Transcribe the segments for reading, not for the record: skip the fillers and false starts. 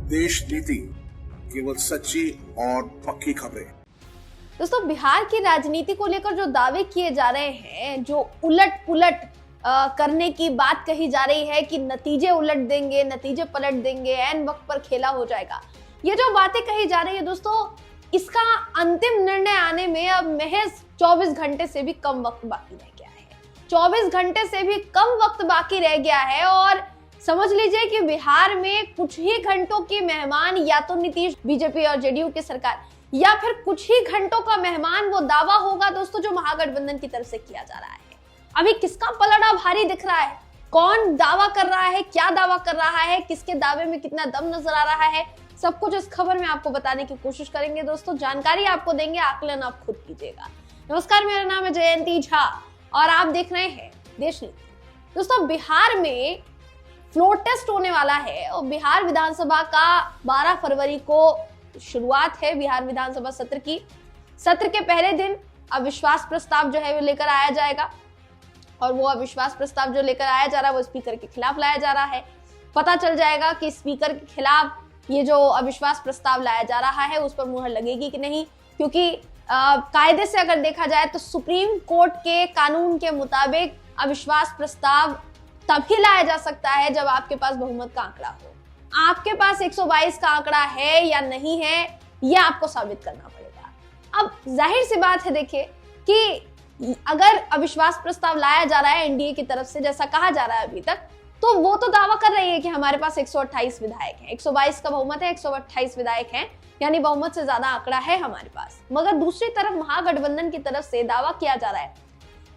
देश नीति, केवल सच्ची और पक्की खबरें। दोस्तों, बिहार की राजनीति को लेकर जो दावे किए जा रहे हैं, जो उलट पुलट करने की बात कही जा रही है कि नतीजे उलट देंगे, नतीजे पलट देंगे, ऐन वक्त पर खेला हो जाएगा, ये जो बातें कही जा रही है दोस्तों, इसका अंतिम निर्णय आने में अब महज 24 घंटे से भी कम वक्त बाकी रह गया है। 24 घंटे से भी कम वक्त बाकी रह गया है और समझ लीजिए कि बिहार में कुछ ही घंटों के मेहमान या तो नीतीश, बीजेपी और जेडीयू की सरकार, या फिर कुछ ही घंटों का मेहमान वो दावा होगा दोस्तों जो महागठबंधन की तरफ से किया जा रहा है। अभी किसका पलड़ा भारी दिख रहा है, कौन दावा कर रहा है, क्या दावा कर रहा है, किसके दावे में कितना दम नजर आ रहा है, सब कुछ इस खबर में आपको बताने की कोशिश करेंगे दोस्तों। जानकारी आपको देंगे, आकलन आप खुद कीजिएगा। नमस्कार, मेरा नाम है जयंती झा और आप देख रहे हैं देश नीति। दोस्तों, बिहार में फ्लोर टेस्ट होने वाला है और बिहार विधानसभा का 12 फरवरी को शुरुआत है बिहार विधानसभा सत्र की। सत्र के पहले दिन अविश्वास प्रस्ताव जो है वो लेकर आया जाएगा और वो अविश्वास प्रस्ताव जो लेकर आया जा रहा है वो स्पीकर के खिलाफ लाया जा रहा है। पता चल जाएगा कि स्पीकर के खिलाफ ये जो अविश्वास प्रस्ताव लाया जा रहा है उस पर मुहर लगेगी कि नहीं, क्योंकि कायदे से अगर देखा जाए तो सुप्रीम कोर्ट के कानून के मुताबिक अविश्वास प्रस्ताव तभी लाया जा सकता है जब आपके पास बहुमत का आंकड़ा हो। आपके पास 122 का आंकड़ा है या नहीं है, यह आपको साबित करना पड़ेगा। अब जाहिर सी बात है, देखिए कि अगर अविश्वास प्रस्ताव लाया जा रहा है एनडीए की तरफ से, जैसा कहा जा रहा है अभी तक, तो वो तो दावा कर रही है कि हमारे पास 128 विधायक हैं, 122 का बहुमत है, 128 विधायक हैं, यानी बहुमत से ज्यादा आंकड़ा है हमारे पास। मगर दूसरी तरफ महागठबंधन की तरफ से दावा किया जा रहा है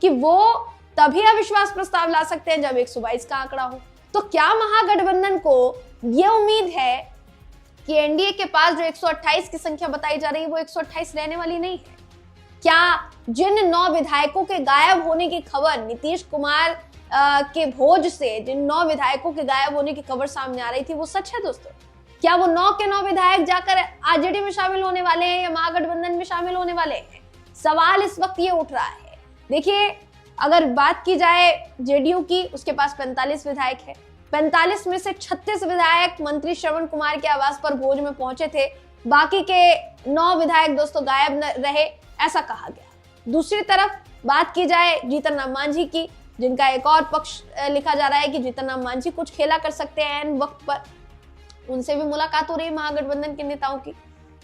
कि वो तभी अविश्वास प्रस्ताव ला सकते हैं जब 122 का आंकड़ा हो। तो क्या महागठबंधन को यह उम्मीद है कि एनडीए के पास जो 128 की संख्या बताई जा रही है वो 128 रहने वाली नहीं है? क्या जिन 9 विधायकों के गायब होने की खबर नीतीश कुमार के भोज से, जिन 9 विधायकों के गायब होने की खबर सामने आ रही थी, वो सच है दोस्तों? क्या वो 9 के 9 विधायक जाकर आरजेडी में शामिल होने वाले हैं या महागठबंधन में शामिल होने वाले हैं? सवाल इस वक्त ये उठ रहा है। देखिए, अगर बात की जाए जेडीयू की, उसके पास 45 विधायक है। 45 में से 36 विधायक मंत्री श्रवण कुमार के आवास पर भोज में पहुंचे थे, बाकी के 9 विधायक दोस्तों गायब रहे, ऐसा कहा गया। दूसरी तरफ बात की जाए जीतन राम मांझी की, जिनका एक और पक्ष लिखा जा रहा है कि जीतन राम मांझी कुछ खेला कर सकते हैं एन वक्त पर, उनसे भी मुलाकात हो रही है महागठबंधन के नेताओं की।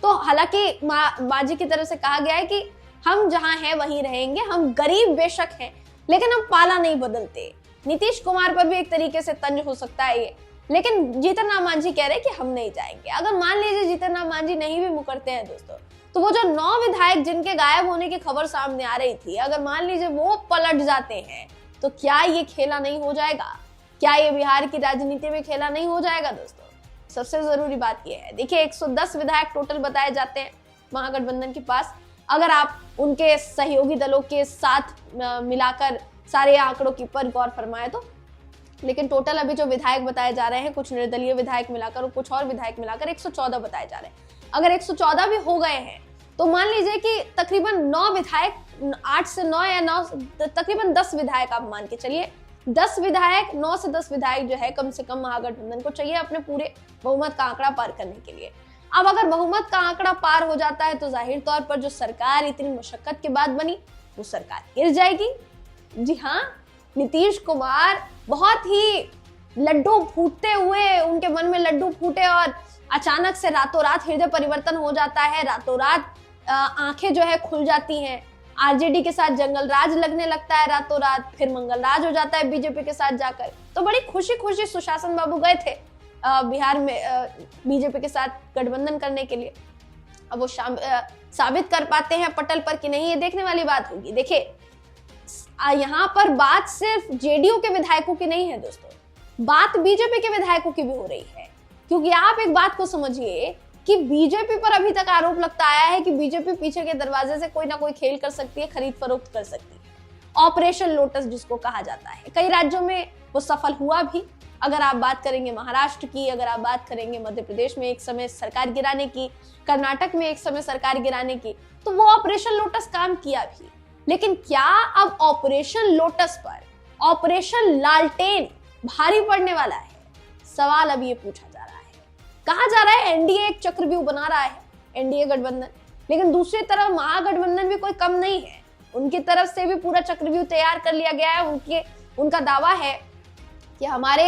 तो हालांकि मांझी की तरफ से कहा गया है कि हम जहां हैं वहीं रहेंगे, हम गरीब बेशक हैं लेकिन हम पाला नहीं बदलते। नीतीश कुमार पर भी एक तरीके से तंज हो सकता है ये, लेकिन जीतन राम मांझी कह रहे हैं कि हम नहीं जाएंगे। अगर मान लीजिए जीतन राम मांझी नहीं भी मुकरते हैं दोस्तों, तो वो जो 9 विधायक जिनके गायब होने की खबर सामने आ रही थी, अगर मान लीजिए वो पलट जाते हैं तो क्या ये खेला नहीं हो जाएगा? क्या ये बिहार की राजनीति में खेला नहीं हो जाएगा दोस्तों? सबसे जरूरी बात यह है, देखिए 110 विधायक टोटल बताए जाते हैं महागठबंधन के पास, अगर आप उनके सहयोगी दलों के साथ मिलाकर सारे आंकड़ों की पर गौर फरमाए तो। लेकिन टोटल अभी जो विधायक बताए जा रहे हैं, कुछ निर्दलीय विधायक मिलाकर और कुछ और विधायक मिलाकर 114 बताए जा रहे हैं। अगर 114 भी हो गए हैं तो मान लीजिए कि तकरीबन 9 विधायक, 8 से 9 या 9, तकरीबन 10 विधायक आप मान के चलिए, 10 विधायक, 9 से 10 विधायक जो है कम से कम महागठबंधन को चाहिए अपने पूरे बहुमत का आंकड़ा पार करने के लिए। अब अगर बहुमत का आंकड़ा पार हो जाता है तो जाहिर तौर पर जो सरकार इतनी मशक्कत के बाद बनी वो सरकार गिर जाएगी। जी हाँ, नीतीश कुमार बहुत ही लड्डू फूटते हुए, उनके मन में लड्डू फूटे और अचानक से रातों रात हृदय परिवर्तन हो जाता है, रातों रात आंखें जो है खुल जाती हैं, आरजेडी के साथ जंगल राज लगने लगता है रातों रात, फिर मंगल राज हो जाता है बीजेपी के साथ जाकर। तो बड़ी खुशी खुशी सुशासन बाबू गए थे बिहार में बीजेपी के साथ गठबंधन करने के लिए। अब वो साबित कर पाते हैं पटल पर कि नहीं, ये देखने वाली बात होगी। देखिए, यहाँ पर बात सिर्फ जेडीयू के विधायकों की नहीं है दोस्तों, बात बीजेपी के विधायकों की भी हो रही है। क्योंकि आप एक बात को समझिए कि बीजेपी पर अभी तक आरोप लगता आया है कि बीजेपी पीछे के दरवाजे से कोई ना कोई खेल कर सकती है, खरीद फरोख्त कर सकती है, ऑपरेशन लोटस जिसको कहा जाता है। कई राज्यों में वो सफल हुआ भी। अगर आप बात करेंगे महाराष्ट्र की, अगर आप बात करेंगे मध्य प्रदेश में एक समय सरकार गिराने की, कर्नाटक में एक समय सरकार गिराने की, तो वो ऑपरेशन लोटस काम किया भी। लेकिन क्या अब ऑपरेशन लोटस पर ऑपरेशन लालटेन भारी पड़ने वाला है? सवाल अब ये पूछा जा रहा है। कहा जा रहा है एनडीए एक चक्रव्यूह बना रहा है, एनडीए गठबंधन, लेकिन दूसरी तरफ महागठबंधन भी कोई कम नहीं है, उनकी तरफ से भी पूरा चक्रव्यूह तैयार कर लिया गया है। उनका दावा है कि हमारे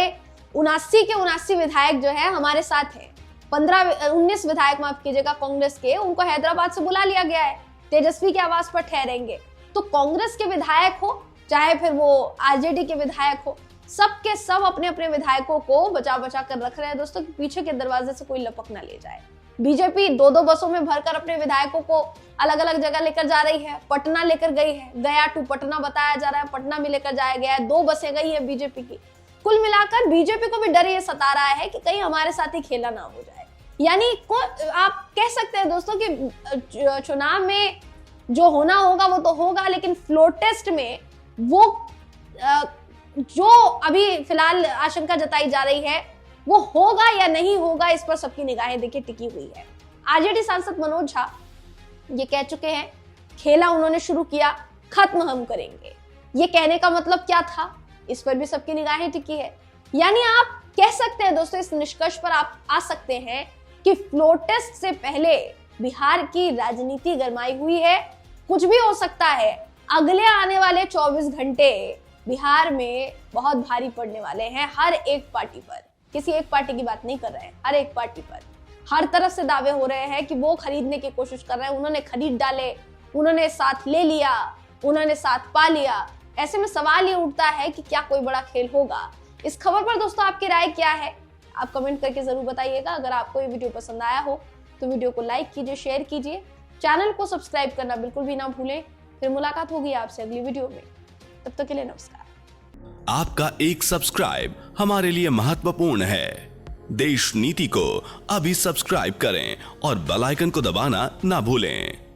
79 के 79 विधायक जो है हमारे साथ है। 19 विधायक माफ कीजिएगा कांग्रेस के, उनको हैदराबाद से बुला लिया गया है, तेजस्वी के आवास पर ठहरेंगे। तो कांग्रेस के विधायक हो चाहे फिर वो आरजेडी के विधायक हो, सबके सब अपने अपने विधायकों को बचा बचा कर रख रहे हैं दोस्तों, पीछे के दरवाजे से कोई लपक ना ले जाए। बीजेपी 2-2 बसों में भरकर अपने विधायकों को अलग अलग जगह लेकर जा रही है। पटना लेकर गई है, गया टू पटना बताया जा रहा है, पटना में लेकर जाया गया है, 2 बसें गई है बीजेपी की। कुल मिलाकर बीजेपी को भी डर ये सता रहा है कि कहीं हमारे साथ ही खेला ना हो जाए। यानी आप कह सकते हैं दोस्तों कि चुनाव में जो होना होगा वो तो होगा, लेकिन फ्लोर टेस्ट में वो जो अभी फिलहाल आशंका जताई जा रही है वो होगा या नहीं होगा, इस पर सबकी निगाहें देखिए टिकी हुई है। आरजेडी सांसद मनोज झा ये कह चुके हैं, खेला उन्होंने शुरू किया, खत्म हम करेंगे। ये कहने का मतलब क्या था, इस पर भी सबकी निगाहें टिकी है। यानी आप कह सकते हैं दोस्तों, इस निष्कर्ष पर आप आ सकते हैं कि फ्लोर टेस्ट से पहले बिहार की राजनीति गरमाई हुई है। कुछ भी हो सकता है, अगले आने वाले 24 घंटे बिहार में बहुत भारी पड़ने वाले हैं हर एक पार्टी पर। किसी एक पार्टी की बात नहीं कर रहे हैं, हर एक पार्टी पर हर तरफ से दावे हो रहे हैं कि वो खरीदने की कोशिश कर रहे हैं, उन्होंने खरीद डाले, उन्होंने साथ ले लिया, उन्होंने साथ पा लिया। ऐसे में सवाल ये उठता है कि क्या कोई बड़ा खेल होगा। इस खबर पर दोस्तों आपकी राय क्या है, आप कमेंट करके जरूर बताइएगा। अगर आपको ये वीडियो पसंद आया हो तो वीडियो को लाइक कीजिए, शेयर कीजिए, चैनल को सब्सक्राइब करना बिल्कुल भी ना भूलें। फिर मुलाकात होगी आपसे अगली वीडियो में, तब तक के लिए नमस्कार। आपका एक सब्सक्राइब हमारे लिए महत्वपूर्ण है। देश नीति को अभी सब्सक्राइब करें और बेल आइकन को दबाना ना भूलें।